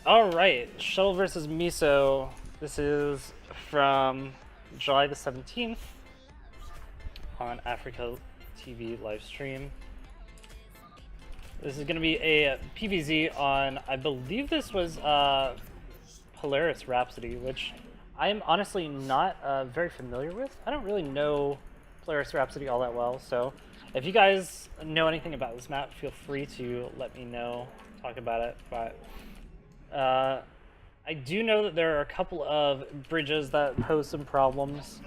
Alright, Shuttle versus Miso. This is from July the 17th on AfreecaTV live stream. This is going to be a PVZ on, I believe this was Polaris Rhapsody, which I am honestly not very familiar with. I don't really know Polaris Rhapsody all that well, so if you guys know anything about this map, feel free to let me know, talk about it. But I do know that there are a couple of bridges that pose some problems,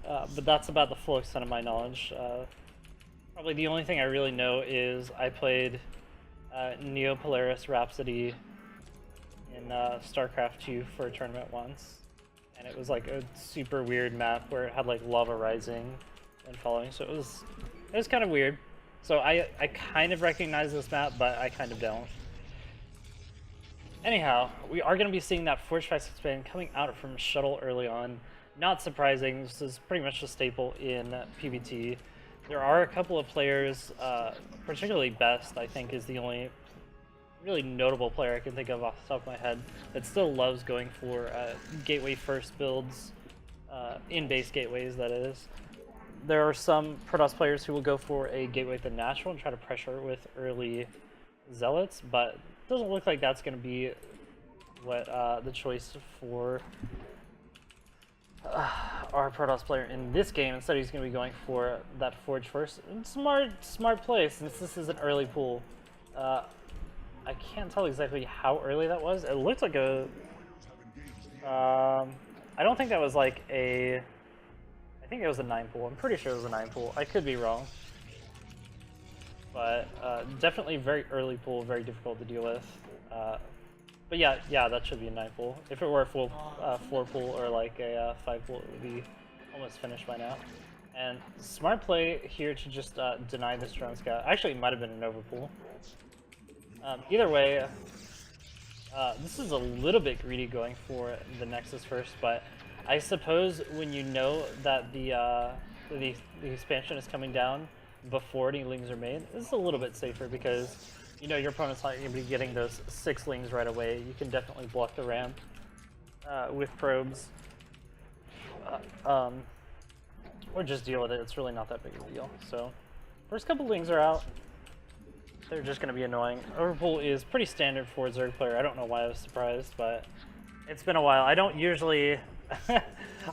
but that's about the full extent of my knowledge. Probably the only thing I really know is I played Neo Polaris Rhapsody in StarCraft 2 for a tournament once, and it was like a super weird map where it had like lava rising and falling, so it was kind of weird. So I kind of recognize this map, but I kind of don't. Anyhow, we are going to be seeing that Forge Facts expand coming out from Shuttle early on. Not surprising, this is pretty much a staple in PvT. There are a couple of players, particularly Best, I think, is the only really notable player I can think of off the top of my head that still loves going for gateway first builds, in-base gateways, that is. There are some Protoss players who will go for a gateway with the natural and try to pressure with early Zealots, but it doesn't look like that's going to be what the choice for our Protoss player in this game. Instead, he's going to be going for that Forge first. And smart play, since this is an early pool. I can't tell exactly how early that was. It looked like a... I don't think that was like a... I think it was a 9 pool. I'm pretty sure it was a 9 pool. I could be wrong. But definitely very early pool, very difficult to deal with. But yeah, that should be a 9 pool. If it were a full 4 pool or like a 5 pool, it would be almost finished by now. And smart play here to just deny this drone scout. Actually, it might have been a Nova pool. Either way, this is a little bit greedy going for the Nexus first, but I suppose when you know that the expansion is coming down before any lings are made, this is a little bit safer because you know your opponent's not going to be getting those 6 lings right away. You can definitely block the ramp with probes, or just deal with it. It's really not that big of a deal. So first couple lings are out. They're just going to be annoying. Overpool is pretty standard for a Zerg player. I don't know why I was surprised, but it's been a while. I don't usually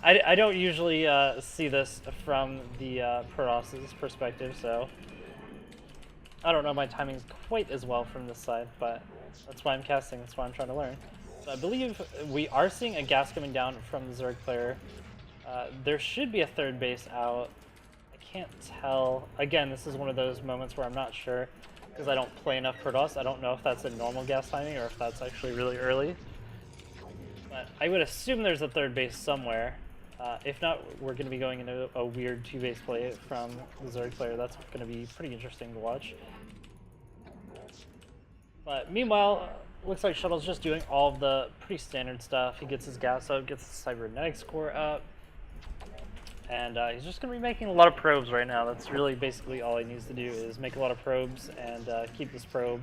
I don't usually see this from the Protoss' perspective, so I don't know my timing's quite as well from this side, but that's why I'm casting, that's why I'm trying to learn. So I believe we are seeing a gas coming down from the Zerg player. There should be a third base out. I can't tell. Again, this is one of those moments where I'm not sure because I don't play enough Protoss. I don't know if that's a normal gas timing or if that's actually really early. But I would assume there's a third base somewhere. If not, we're going to be going into a weird 2-base play from the Zerg player. That's going to be pretty interesting to watch. But meanwhile, looks like Shuttle's just doing all of the pretty standard stuff. He gets his gas up, gets the cybernetics core up, and he's just going to be making a lot of probes right now. That's really basically all he needs to do is make a lot of probes and keep this probe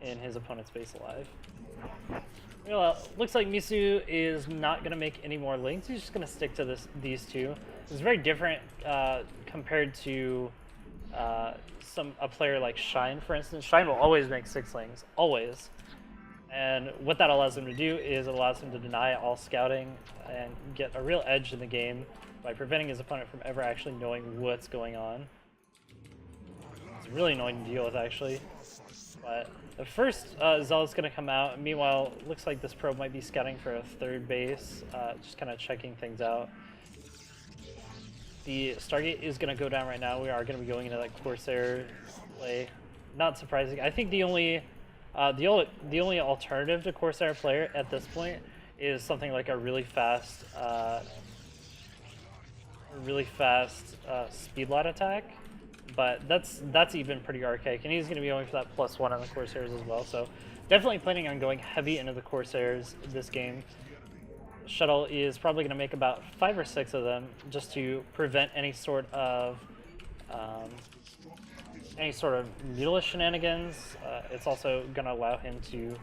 in his opponent's base alive. Well, looks like Miso is not going to make any more links. He's just going to stick to these two. It's very different compared to a player like Shine, for instance. Shine will always make 6 links, always. And what that allows him to do is it allows him to deny all scouting and get a real edge in the game by preventing his opponent from ever actually knowing what's going on. It's really annoying to deal with, actually. But the first Zealot's going to come out. Meanwhile, looks like this probe might be scouting for a third base, just kind of checking things out. The Stargate is going to go down right now. We are going to be going into that Corsair play. Not surprising. I think the only alternative to Corsair player at this point is something like a really fast speed lot attack. But that's even pretty archaic, and he's going to be going for that +1 on the Corsairs as well, so definitely planning on going heavy into the Corsairs this game. Shuttle is probably going to make about 5 or 6 of them just to prevent any sort of mutilous shenanigans. It's also going to allow him to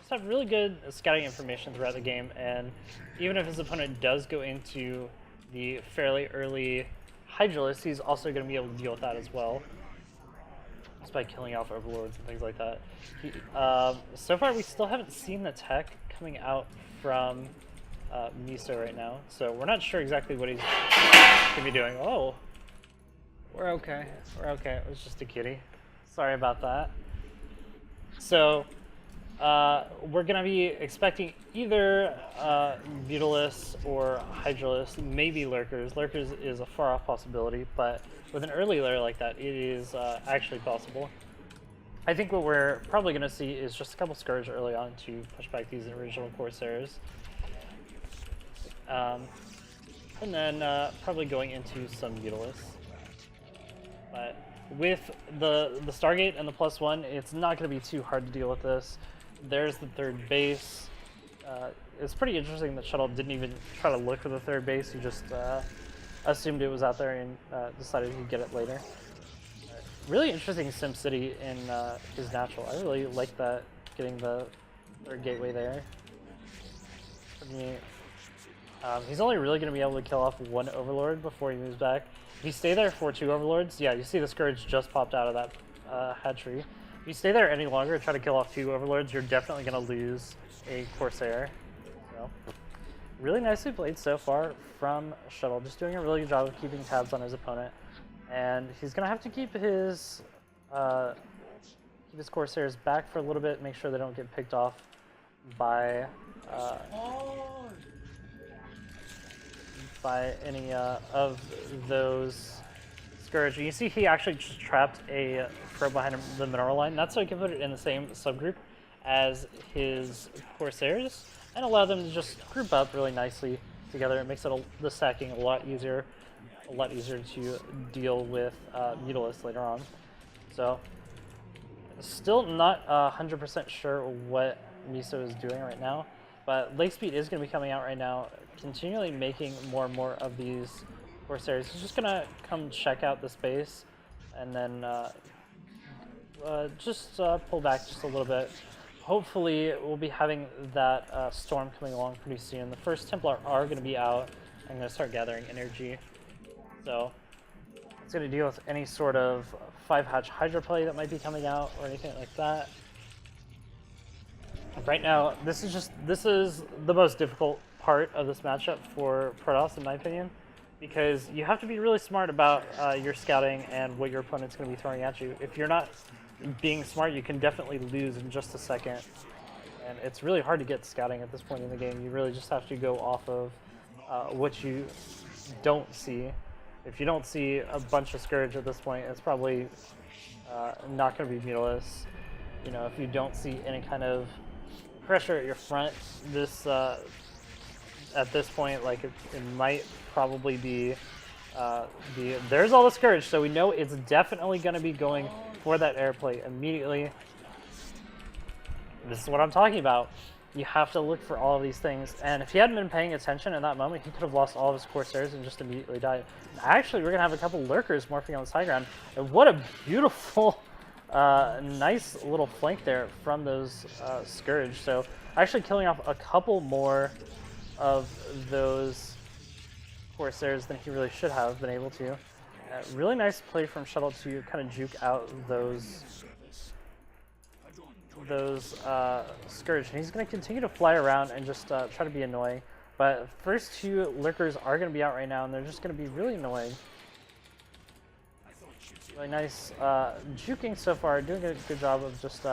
just have really good scouting information throughout the game, and even if his opponent does go into the fairly early Hydralisk, he's also going to be able to deal with that as well, just by killing off overlords and things like that. So far, we still haven't seen the tech coming out from Miso right now, so we're not sure exactly what he's going to be doing. Oh, we're okay. We're okay. It was just a kitty. Sorry about that. So, we're going to be expecting either Mutalisks or Hydralisks, maybe Lurkers. Lurkers is a far-off possibility, but with an early layer like that, it is actually possible. I think what we're probably going to see is just a couple Scourge early on to push back these original Corsairs. And then probably going into some Mutalisks. But with the Stargate and the +1, it's not going to be too hard to deal with this. There's the third base. It's pretty interesting that Shuttle didn't even try to look for the third base. He just assumed it was out there and decided he'd get it later. Really interesting SimCity in his natural. I really like that, getting the third gateway there. Pretty neat. He's only really going to be able to kill off one Overlord before he moves back. If you stay there for 2 Overlords, yeah, you see the Scourge just popped out of that hatchery. If you stay there any longer and try to kill off 2 Overlords, you're definitely going to lose a Corsair. So, really nicely played so far from Shuttle, just doing a really good job of keeping tabs on his opponent. And he's going to have to keep his Corsairs back for a little bit, make sure they don't get picked off by any of those Scourge. You see he actually just trapped a probe behind the mineral line. That's so he can put it in the same subgroup as his Corsairs and allow them to just group up really nicely together. It makes it the stacking a lot easier to deal with Mutalisks later on. So, still not 100% sure what Miso is doing right now, but Lake Speed is going to be coming out right now, continually making more and more of these Corsairs. He's just going to come check out the space and then just pull back just a little bit. Hopefully, we'll be having that storm coming along pretty soon. The first Templar are going to be out and going to start gathering energy. So, it's going to deal with any sort of 5-hatch Hydra play that might be coming out or anything like that. Right now, this is the most difficult part of this matchup for Protoss, in my opinion, because you have to be really smart about your scouting and what your opponent's going to be throwing at you. If you're not being smart, you can definitely lose in just a second, and it's really hard to get scouting at this point in the game. You really just have to go off of what you don't see. If you don't see a bunch of Scourge at this point, it's probably not going to be Mutalisks. You know, if you don't see any kind of pressure at your front, this at this point, like it might probably be there's all the Scourge, so we know it's definitely going to be going for that airplay immediately. This is what I'm talking about. You have to look for all of these things, and if he hadn't been paying attention in that moment, he could have lost all of his Corsairs and just immediately died. Actually, we're going to have a couple Lurkers morphing on the high ground, and what a beautiful, nice little flank there from those Scourge. So actually killing off a couple more of those Corsairs than he really should have been able to. Really nice play from Shuttle to kind of juke out those Scourge, and he's going to continue to fly around and just try to be annoying. But first 2 Lurkers are going to be out right now, and they're just going to be really annoying. Really nice juking so far, doing a good job of just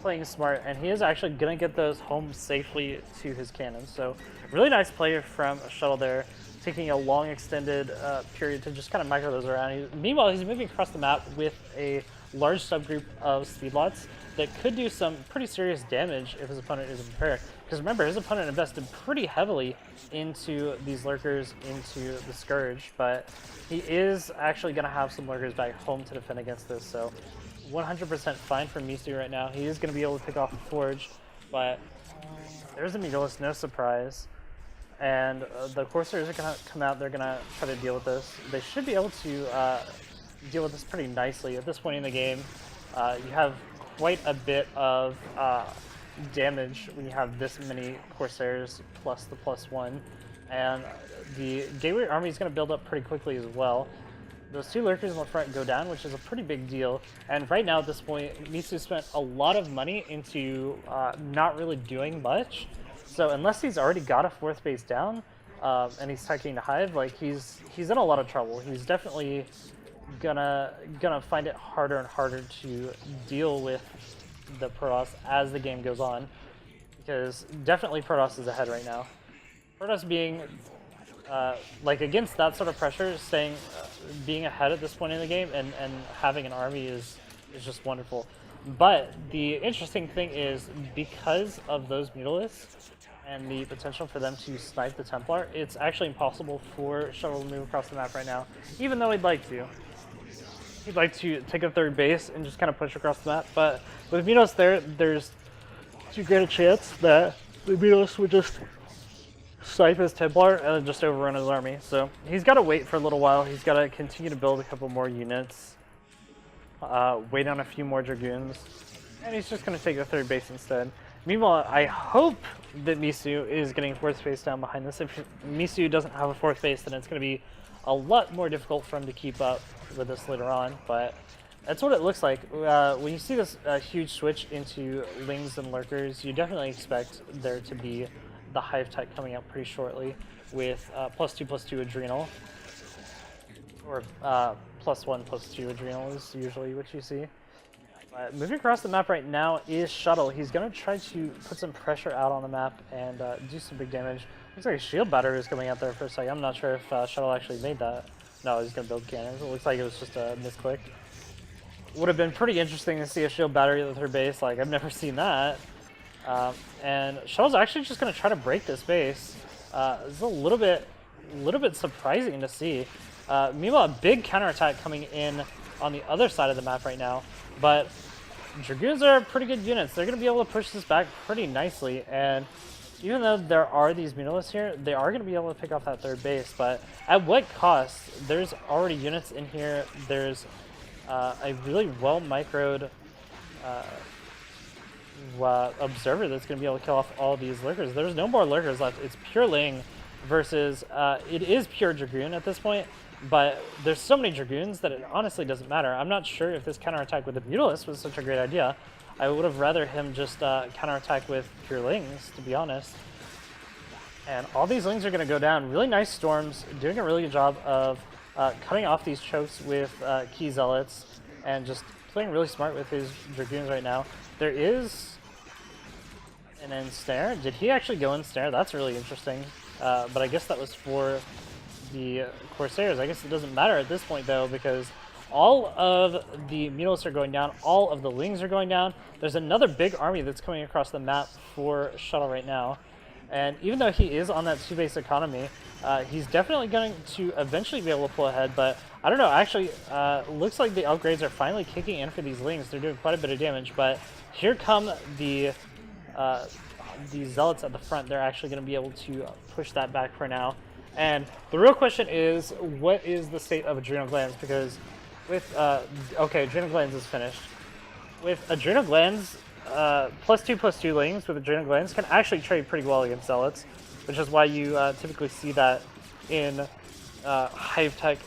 playing smart, and he is actually going to get those home safely to his cannons. So really nice play from Shuttle there, taking a long extended period to just kind of micro those around. Meanwhile, he's moving across the map with a large subgroup of speedlots that could do some pretty serious damage if his opponent isn't prepared. Because remember, his opponent invested pretty heavily into these Lurkers, into the Scourge, but he is actually going to have some Lurkers back home to defend against this, so 100% fine for Miso right now. He is going to be able to pick off a Forge, but there's a Mutalisks, no surprise. And the Corsairs are going to come out, they're going to try to deal with this. They should be able to deal with this pretty nicely. At this point in the game, you have quite a bit of damage when you have this many Corsairs plus the +1, and the Gateway army is going to build up pretty quickly as well. Those 2 lurkers in the front go down, which is a pretty big deal. And right now at this point, Miso spent a lot of money into not really doing much. So unless he's already got a 4th base down, and he's taking the hive, like he's in a lot of trouble. He's definitely gonna find it harder and harder to deal with the Protoss as the game goes on, because definitely Protoss is ahead right now. Protoss being like against that sort of pressure, being ahead at this point in the game and having an army is just wonderful. But the interesting thing is, because of those Mutalisks and the potential for them to snipe the Templar, it's actually impossible for Shuttle to move across the map right now, even though he'd like to. He'd like to take a 3rd base and just kind of push across the map, but with Minos there's too great a chance that the Minos would just snipe his Templar and then just overrun his army. So he's got to wait for a little while. He's got to continue to build a couple more units, wait on a few more Dragoons, and he's just going to take the 3rd base instead. Meanwhile, I hope that Miso is getting 4th base down behind this. If Miso doesn't have a 4th base, then it's going to be a lot more difficult for him to keep up with this later on, but that's what it looks like. When you see this huge switch into Lings and Lurkers, you definitely expect there to be the Hive Tech coming out pretty shortly with +2/+2 Adrenal, or +1/+2 Adrenal is usually what you see. Moving across the map right now is Shuttle. He's going to try to put some pressure out on the map and do some big damage. Looks like a shield battery is coming out there for a second. I'm not sure if Shuttle actually made that. No, he's going to build cannons. It looks like it was just a misclick. Would have been pretty interesting to see a shield battery at their base. Like, I've never seen that. And Shuttle's actually just going to try to break this base. It's a little bit surprising to see. Meanwhile, a big counterattack coming in on the other side of the map right now. But Dragoons are pretty good units. They're going to be able to push this back pretty nicely. And even though there are these Mutalisks here, they are going to be able to pick off that 3rd base. But at what cost? There's already units in here. There's a really well-microed observer that's going to be able to kill off all these Lurkers. There's no more Lurkers left. It's pure Ling versus, it is pure Dragoon at this point, but there's so many Dragoons that it honestly doesn't matter. I'm not sure if this counterattack with the Mutalisk was such a great idea. I would have rather him just counterattack with pure Lings, to be honest. And all these Lings are going to go down. Really nice Storms, doing a really good job of cutting off these chokes with Key Zealots, and just playing really smart with his Dragoons right now. There is an ensnare. Did he actually go ensnare? That's really interesting. But I guess that was for the Corsairs. I guess it doesn't matter at this point, though, because all of the Mutalisks are going down, all of the Lings are going down. There's another big army that's coming across the map for Shuttle right now. And even though he is on that 2-base economy, he's definitely going to eventually be able to pull ahead, but I don't know, actually, looks like the upgrades are finally kicking in for these Lings. They're doing quite a bit of damage, but here come the Zealots at the front. They're actually going to be able to push that back for now. And the real question is, what is the state of Adrenal Glands? Because with, okay, Adrenal Glands is finished. With Adrenal Glands, +2/+2 Lings with Adrenal Glands can actually trade pretty well against Zealots, which is why you typically see that in Hive Tech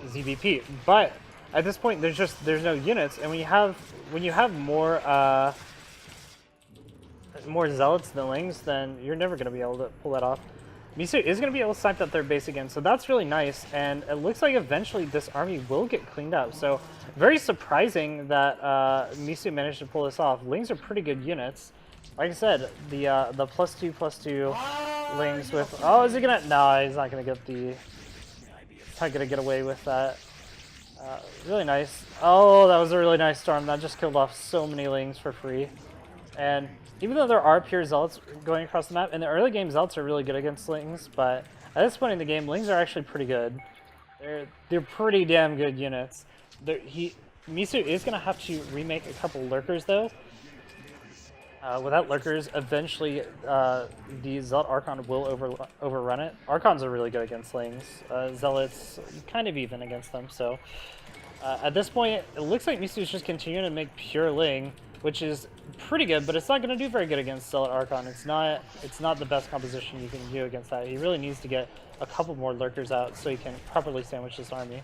ZVP. But at this point, there's no units, and when you have more Zealots than Lings, then you're never going to be able to pull that off. Miso is going to be able to snipe that 3rd base again, so that's really nice, and it looks like eventually this army will get cleaned up. So very surprising that Miso managed to pull this off. Lings are pretty good units. Like I said, the +2/+2 Lings with, oh, is he gonna? No, he's not gonna get the. He's not gonna get away with that. Really nice. Oh, that was a really nice storm. That just killed off so many Lings for free. And even though there are pure Zealots going across the map, in the early game, Zealots are really good against Lings, but at this point in the game, Lings are actually pretty good. They're pretty damn good units. Miso is going to have to remake a couple Lurkers, though. Without Lurkers, eventually the Zealot Archon will overrun it. Archons are really good against Lings. Zealots, kind of even against them, so... at this point, it looks like Miso is just continuing to make pure Ling. which is pretty good, but it's not going to do very good against Zealot Archon. It's not the best composition you can do against that. He really needs to get a couple more lurkers out so he can properly sandwich this army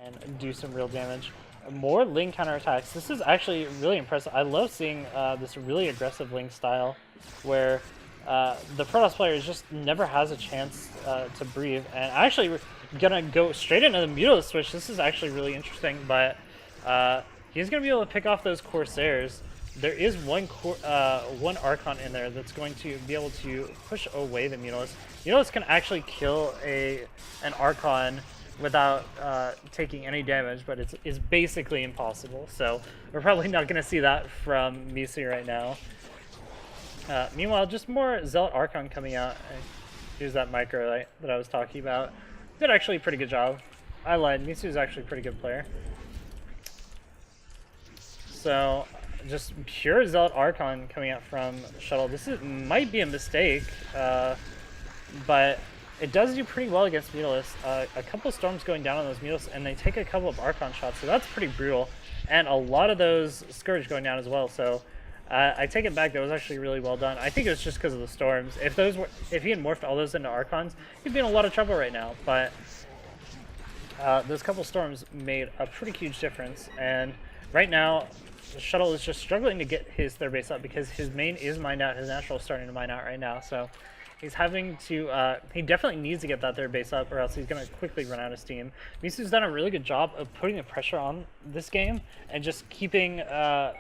and do some real damage. More Ling counterattacks. This is actually really impressive. I love seeing this really aggressive Ling style where the Protoss player just never has a chance to breathe. And actually, we're gonna go straight into the Mutilus switch. This is actually really interesting, but he's gonna be able to pick off those Corsairs. There is one Archon in there that's going to be able to push away the Mutilus. Mutilus can actually kill an Archon without taking any damage, but it's basically impossible. So we're probably not going to see that from Miso right now. Meanwhile, just more Zealot Archon coming out. Here's that micro light that I was talking about. Did actually a pretty good job. I lied. Miso is actually a pretty good player. So just pure Zealot Archon coming out from Shuttle. This might be a mistake, but it does do pretty well against Mutilus. A couple of Storms going down on those Mutilus, and they take a couple of Archon shots, so that's pretty brutal. And a lot of those Scourge going down as well, so I take it back. That was actually really well done. I think it was just because of the Storms. If he had morphed all those into Archons, he'd be in a lot of trouble right now, but those couple Storms made a pretty huge difference, and right now, Shuttle is just struggling to get his third base up because his main is mined out, his natural is starting to mine out right now, so he's having to, he definitely needs to get that third base up or else he's going to quickly run out of steam. Miso's done a really good job of putting the pressure on this game and just keeping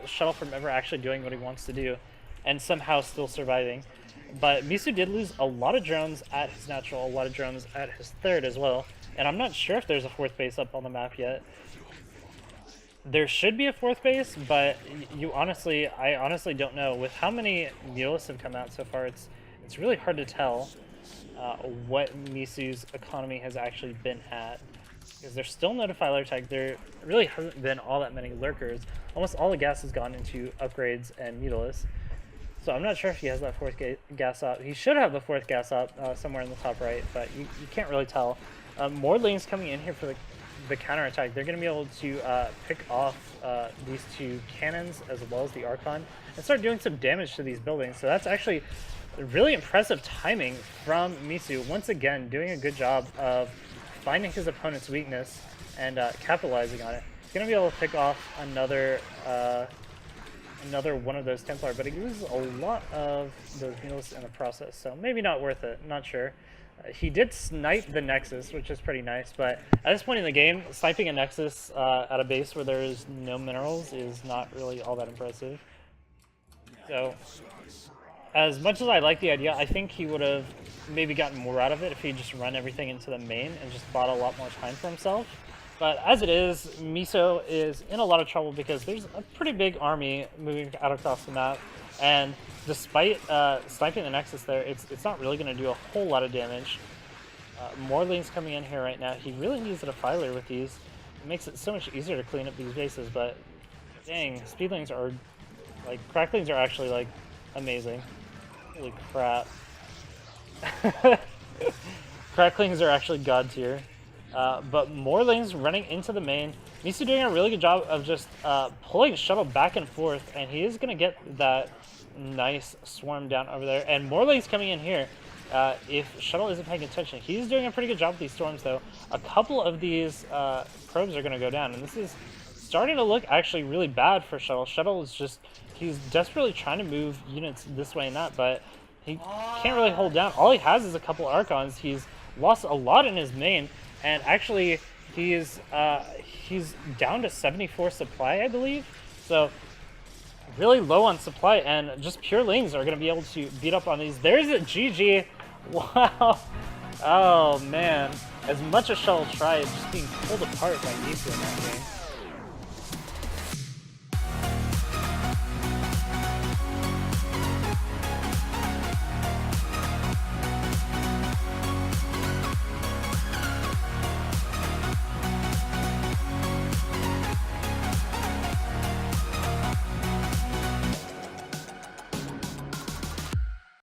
Shuttle from ever actually doing what he wants to do and somehow still surviving. But Miso did lose a lot of drones at his natural, a lot of drones at his third as well, and I'm not sure if there's a fourth base up on the map yet. There should be a fourth base, but I honestly don't know. With how many Mutilus have come out so far, it's really hard to tell what Miso's economy has actually been at. Because there's still no Defiler tech. There really hasn't been all that many lurkers. Almost all the gas has gone into upgrades and Mutilus. So I'm not sure if he has that fourth gas op. He should have the fourth gas op somewhere in the top right, but you can't really tell. More lanes coming in here for the counterattack. They're going to be able to pick off these two cannons as well as the Archon and start doing some damage to these buildings. So that's actually really impressive timing from Miso. Once again, doing a good job of finding his opponent's weakness and capitalizing on it. He's going to be able to pick off another one of those Templar, but he loses a lot of those Mutilus in the process, so maybe not worth it. Not sure. He did snipe the Nexus, which is pretty nice, but at this point in the game, sniping a Nexus at a base where there is no minerals is not really all that impressive. So, as much as I like the idea, I think he would have maybe gotten more out of it if he just run everything into the main and just bought a lot more time for himself. But as it is, Miso is in a lot of trouble because there's a pretty big army moving out across the map, and despite sniping the Nexus there, it's not really going to do a whole lot of damage. More lanes coming in here right now. He really needs a Defiler with these. It makes it so much easier to clean up these bases, but dang, Speedlings are, like, Cracklings are actually, like, amazing. Holy crap. Cracklings are actually god tier. But more lanes running into the main. Miso doing a really good job of just pulling Shuttle back and forth, and he is going to get that nice swarm down over there. And more lanes coming in here. If Shuttle isn't paying attention, he's doing a pretty good job with these storms, though. A couple of these probes are going to go down, and this is starting to look actually really bad for Shuttle. Shuttle is just, he's desperately trying to move units this way and that, but he can't really hold down. All he has is a couple Archons. He's lost a lot in his main. And actually, he's down to 74 supply, I believe. So, really low on supply, and just pure lanes are going to be able to beat up on these. There's a GG. Wow. Oh, man. As much as Shuttle tried, just being pulled apart by Miso in that game.